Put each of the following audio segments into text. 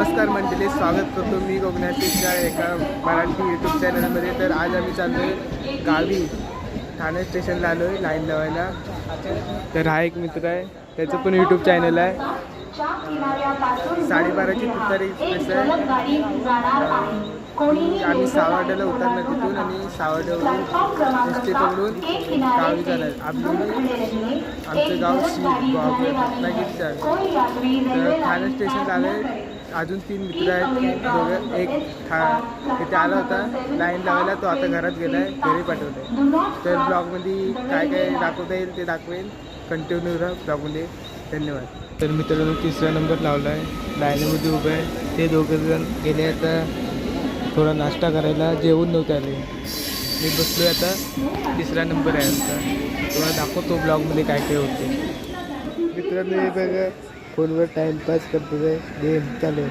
नमस्कार मंडळी, स्वागत करतो मी गोगनाथच्या एका मराठी यूट्यूब चॅनलमध्ये. तर आज आम्ही चाललो आहे गावी, ठाणे स्टेशनला आलो आहे लाईन लावायला. तर हा एक मित्र आहे, त्याचं पण यूट्यूब चॅनल आहे. 12:30ची तुतारी एक्सप्रेस आहे. आम्ही सावर्ड्याला उतरणार तिथून आणि सावर्ड्यावरून एस टी पकडून गावी जाणार. आमचं गाव रत्नागिरीचं आहे. तर ठाणे स्टेशन झालं आहे. अजून 3 मित्र आहेत. एक तिथे आला होता लाईन लावायला, तो आता घरात गेला आहे, घरी पाठवलं आहे. तर ब्लॉगमध्ये काय काय दाखवता येईल ते दाखवेल. कंटिन्यू राहा ब्लॉगमध्ये. धन्यवाद. तर मित्रांनो 3रा नंबर लावला आहे, लाईनमध्ये उभं आहे. ते दोघंजण गेले आता थोडा नाश्ता करायला, जेवून नव्हते आले. मी बसलो आता 3रा नंबर आहे आमचा. तुम्हाला दाखवतो ब्लॉगमध्ये काय काय होते. मित्रांनो हे बघा, फोनवर टाईमपास करतो आहे, गेम चालू आहे.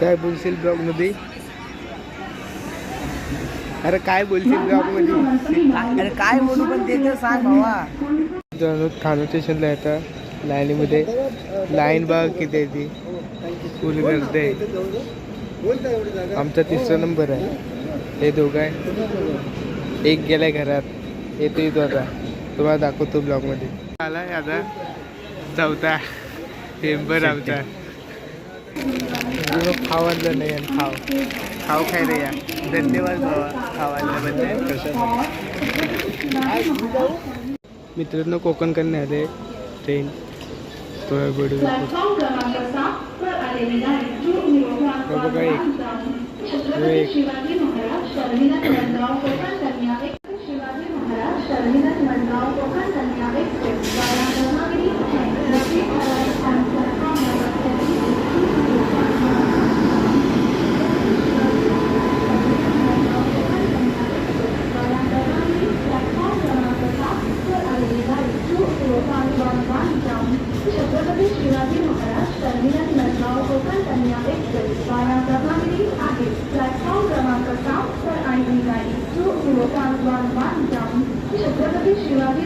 काय बोलशील ब्लॉगमध्ये? अरे काय बोलशील ब्लॉगमध्ये? अरे काय बोलू, पण ते तर सांग भावा. मित्रांनो ठाणे स्टेशनला येतात लाईनीमध्ये. लाईन बघ किती आहे ती, फुल गर्दी आहे. आमचा 3रा नंबर आहे. हे दोघं आहे, एक गेलाय घरात, येतो आता. तुम्हाला दाखवतो ब्लॉगमध्ये. आला आहे आता 4था मेंबर आमचा. खाव आणलं नाही आणि खाव खायला या. धन्यवाद भावा खाव आणल्याबद्दल. मित्रांनो कोकणकडनं आले ट्रेन. थोडा बघा Chhatrapati Shivaji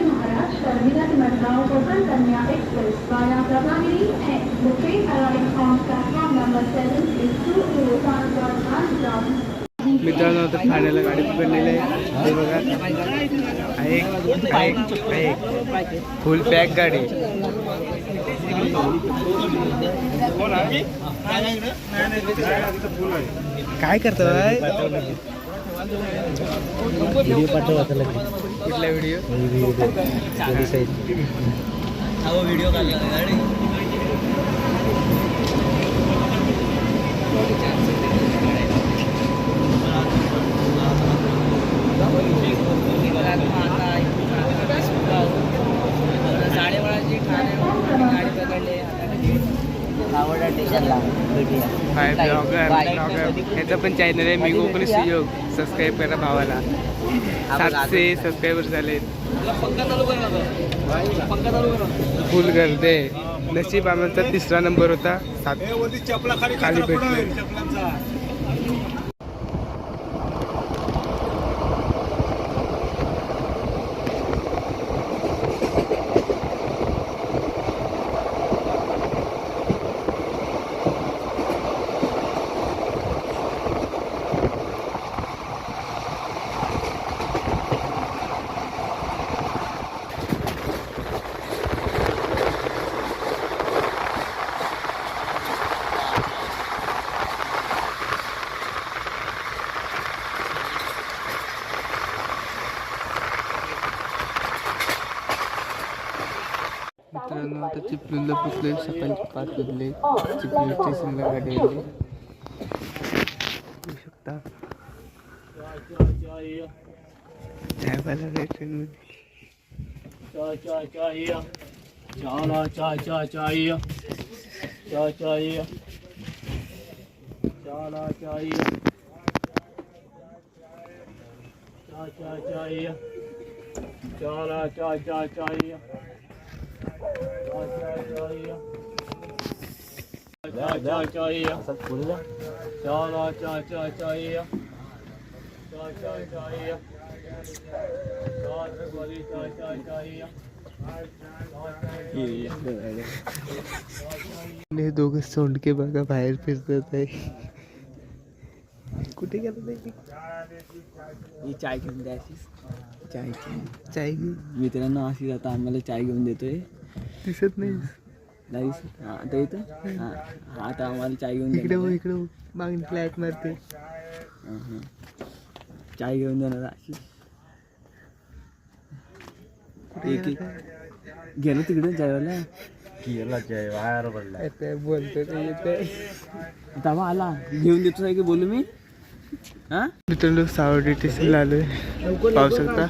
Maharaj terminus Madgaon Konkan Kanya express via Ratnagiri and the train arriving on platform number 7 is 20511. मित्रांनो आता ठाण्याला गाडी पकडलेली आहे. हे बघा, आहे फुल पॅक गाडी. काय करतो व्हिडिओ पाठवता लगेच. कुठला व्हिडिओ? व्हिडिओ काढला गाडी. साडेबाराची ठाणे गाडी पकडली, सावर्डा स्टेशनला भेटूया. हाय ब्लॉगर ह्याचा पण चॅनल आहे मी कोकणी सुयोग. सबस्क्राईब करा भावाला. 700 सबस्क्रायबर झाले. फुल गर्दी आहे. नशीब आमचा 3रा नंबर होता, 7 खाली भेटले. मित्रांनो आता चिपळूणला पोचले. सकाळचे 5 वाजले. चिपळूण स्टेशनला गाडी आली. बघू शकता ट्रॅव्हलर आहे ट्रेनमध्ये. हे दोघं सोंडके बघा बाहेर फिरतात आहे. कुठे गेलं ते? ही चाय घेऊन द्या अशी. चाय चाय घेऊ. मित्रांनो अशी आता आम्हाला चाय घेऊन देतोय. दिसत नाही. नाही आता येतं. हां आता आम्हाला चाय घेऊन इकडे बघ इकडे बघ. मागणी फ्लॅट मारते. चाय घेऊन देणार अशी. एक एक गेलो तिकडे चायवाला. गेला चाय बाहेर पडला. येते बोलतो ते येते. तेव्हा आला घेऊन देतो की बोलू मी. हां मित्रांनो सावडी स्टेशनला आलोय. पाहू शकता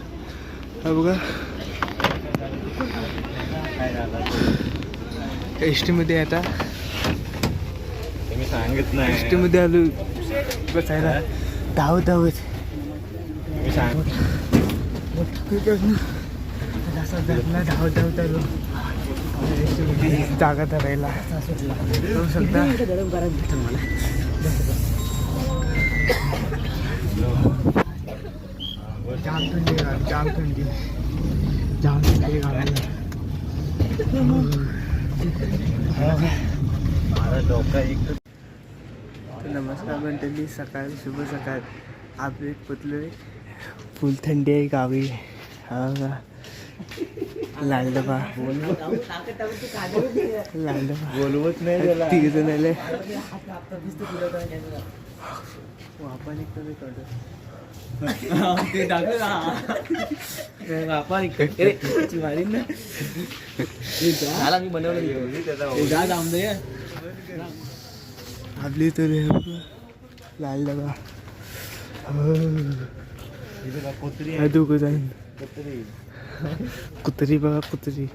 हा बघा. एस टी मध्ये आता मी सांगत नाही. एस टी मध्ये आलो बसायला. धावत धावत मी सांग धावत धावत आलो एस टी मध्ये जागा धरायला. पाहू शकता जाम थंडी जाम थंडी जाम थंडी गावाला. नमस्कार मंडळी. सकाळ शुभ सकाळ. आपले पुतले फुल थंडी आहे गावी. हा का लाल डबा लाल डबा बोलवत नाही. 3 जण आले. वापा निघतो मी कडं. ते टाकलं ना आपण मारीन ना. झाला मी बनवलं. जा जामदे आपली तर लाल डबा. दोघं जण कुत्री बघा कुत्री.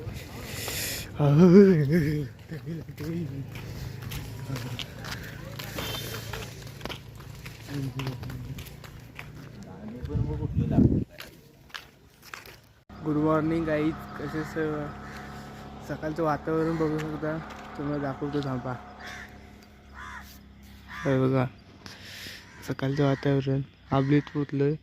Good morning guys. कसे सकाळचं वातावरण बघू शकता. तुम्हाला दाखवतो थांबा. हे बघा सकाळचं वातावरण. आपलीत पोचलोय.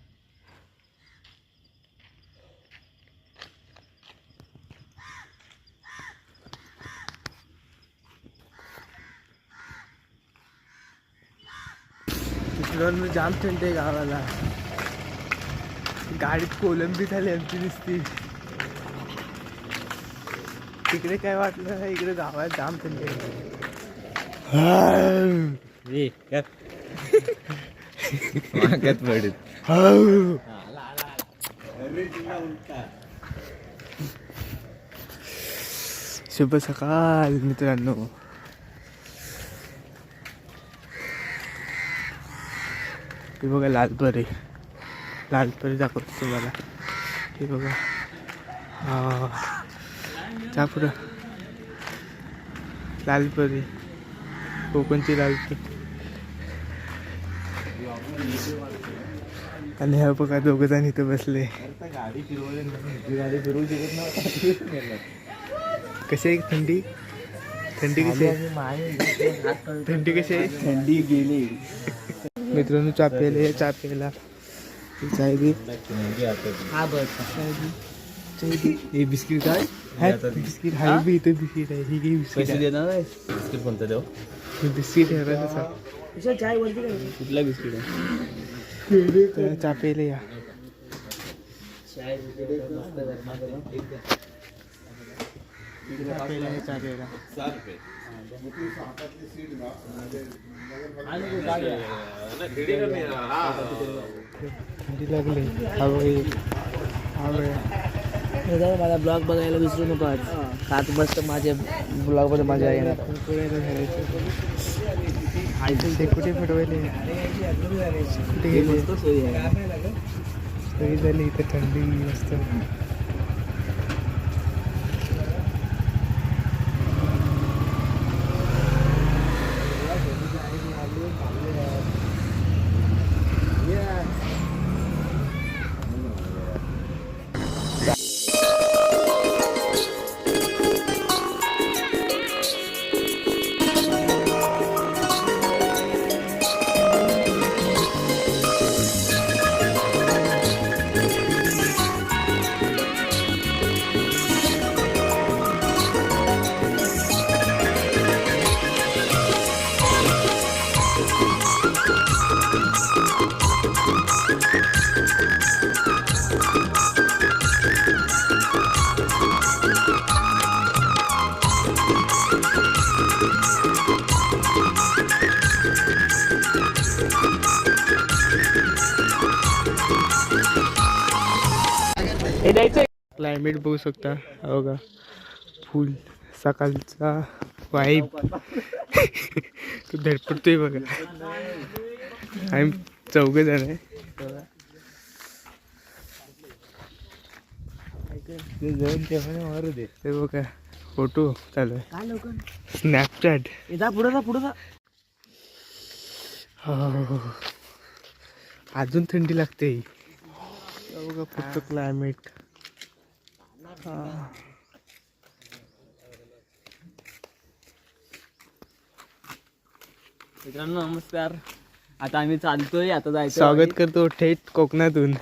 मी जाम थंड आहे गावाला. गाडीत कोलंबी झाली आमची दिसती. तिकडे काय वाटलं इकडे गावात जाम थंड आहे. शुभ सकाळ मित्रांनो. हे बघा लालपरी. लालपरी दाखवतो तुम्हाला. हे बघा चा पुढं लालपरी. कोकणची लालपरी. आणि हा बघा दोघं जण इथं बसले. गाडी फिरवू शकत नाही. कशी आहे थंडी? थंडी कशी आहे? थंडी कशी आहे? थंडी गेली. मित्रांनो चा प्यायला. चा प्यायला चाय बी. हा बस हे बिस्किट काय बिस्किट आहे बी. इथं बिस्किट आहे. ही बिस्किट पैसे देणार आहे. बिस्किट कोणतं देऊ? बिस्किट आहे तसा. चाय वरती कुठला बिस्किट आहे? चा प्यायला या. चा प्यायला. थंडी लागली. माझा ब्लॉग बघायला विसरू नको. आज मस्त माझ्या ब्लॉग मध्ये मजा येणार. कुठे फटवायले कुठे गेले? सोयी झाली इथं. थंडी मस्त. क्लायमेट बघू शकता हो का, फुल सकाळचा वाईब तो धडपडतोय बघा. आम्ही 4 जण आहे. ते बघा फोटो चालू आहे स्नॅपचॅट. पुढे अजून थंडी लागते. बघा फक्त क्लायमेट. मित्रांनो नमस्कार. आता आम्ही चालतोय, आता जायचं. स्वागत करतो थेट कोकणातून.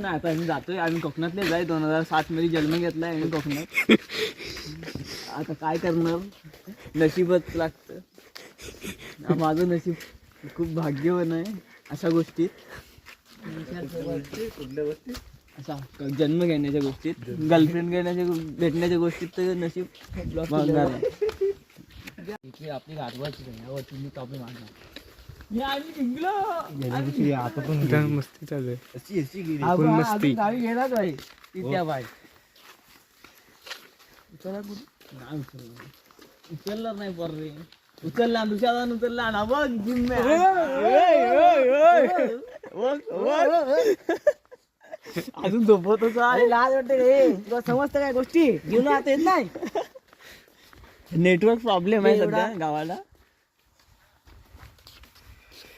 आता आम्ही जातोय. आम्ही कोकणातले जाय 2007 मध्ये जन्म घेतलाय आम्ही कोकणात. आता काय करणार, नशीबच लागतं. माझं नशीब खूप भाग्यवान आहे अशा गोष्टीत, असा जन्म घेण्याच्या गोष्टीत, गर्लफ्रेंड भेटण्याच्या गोष्टीत तर नशीब बघणार आहे. आपली गाठवाची आपली मागणार. आता पण मस्ती चालू आहे. मस्ती गावी घेणार बाई त्या बाय उचलणार नाही पर रे. उचलला दुसऱ्या उचलला ना बघ. अजून झोपतच लाज वाटते रे. तुला समजतं काय गोष्टी घेऊन आता येत नाही. नेटवर्क प्रॉब्लेम आहे सध्या गावाला.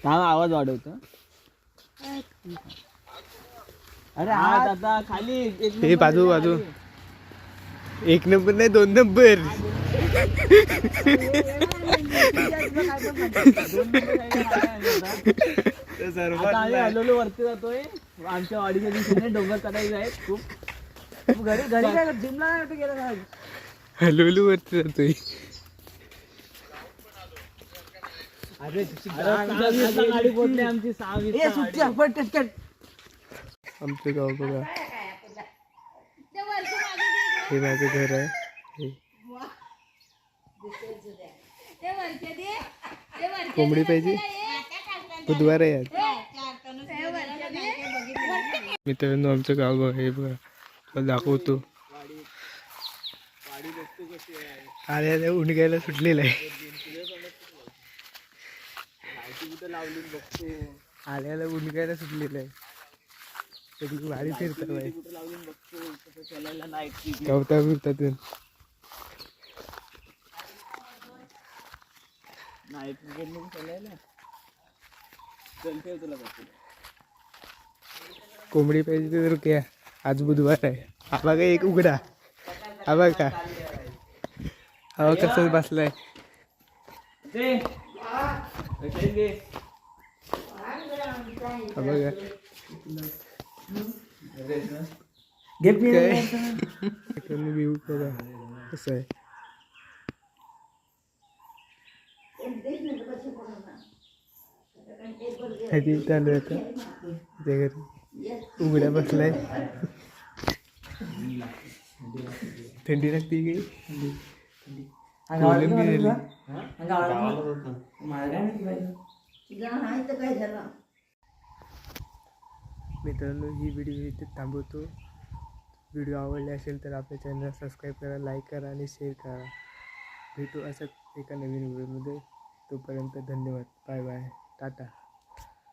आवाज वाढवतो. अरे आता खाली हे बाजू 1 नंबर नाही 2 नंबर. हलवलो वरती जातोय. आमच्या वाडीच्या दिवशी डोंगर चढायचे आहेत खूप. घरी काय जिमला गेलं काय. हलवलू वरती जातोय. गाडी पोचली आमची 6. आमचं गाव बघा. हे माझं घर आहे. कोंबडी पाहिजे, बुधवार आहे आज. मित्रांनो आमचं गाव बघा. हे बघा तुला दाखवतो. आल्या उंडगायला सुटलेलं आहे. आल्याला उंडगायला सुटलेलं आहे. सगळी वाडी फिरतात बाई. गवता फिरतात. कोंबडी पाहिजे तर क्या, आज बुधवार आहे. हा बघा एक उघडा. हा बघा हवा कसं बसलाय. बघा व्ह्यू बघा कसं आहे. चालू आता त्या घरी उघड्या बसलाय. थंडी लागते की मित्रांनो ही व्हिडिओ इथे थांबवतो. व्हिडिओ आवडले असेल तर आपल्या चॅनलला सबस्क्राईब करा, लाईक करा आणि शेअर करा. भेटू असं एका नवीन व्हिडिओमध्ये. तोपर्यंत धन्यवाद. Bye bye. टाटा.